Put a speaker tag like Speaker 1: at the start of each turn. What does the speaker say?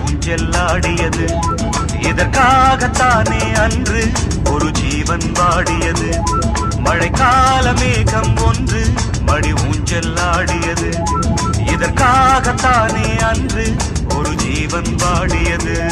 Speaker 1: ஊஞ்செல்லாடியது. இதற்காகத்தானே அன்று ஒரு ஜீவன் வாடியது. மழைக்கால மேகம் ஒன்று மடி ஊஞ்செல்லாடியது. இதற்காகத்தானே அன்று ஒரு ஜீவன் வாடியது.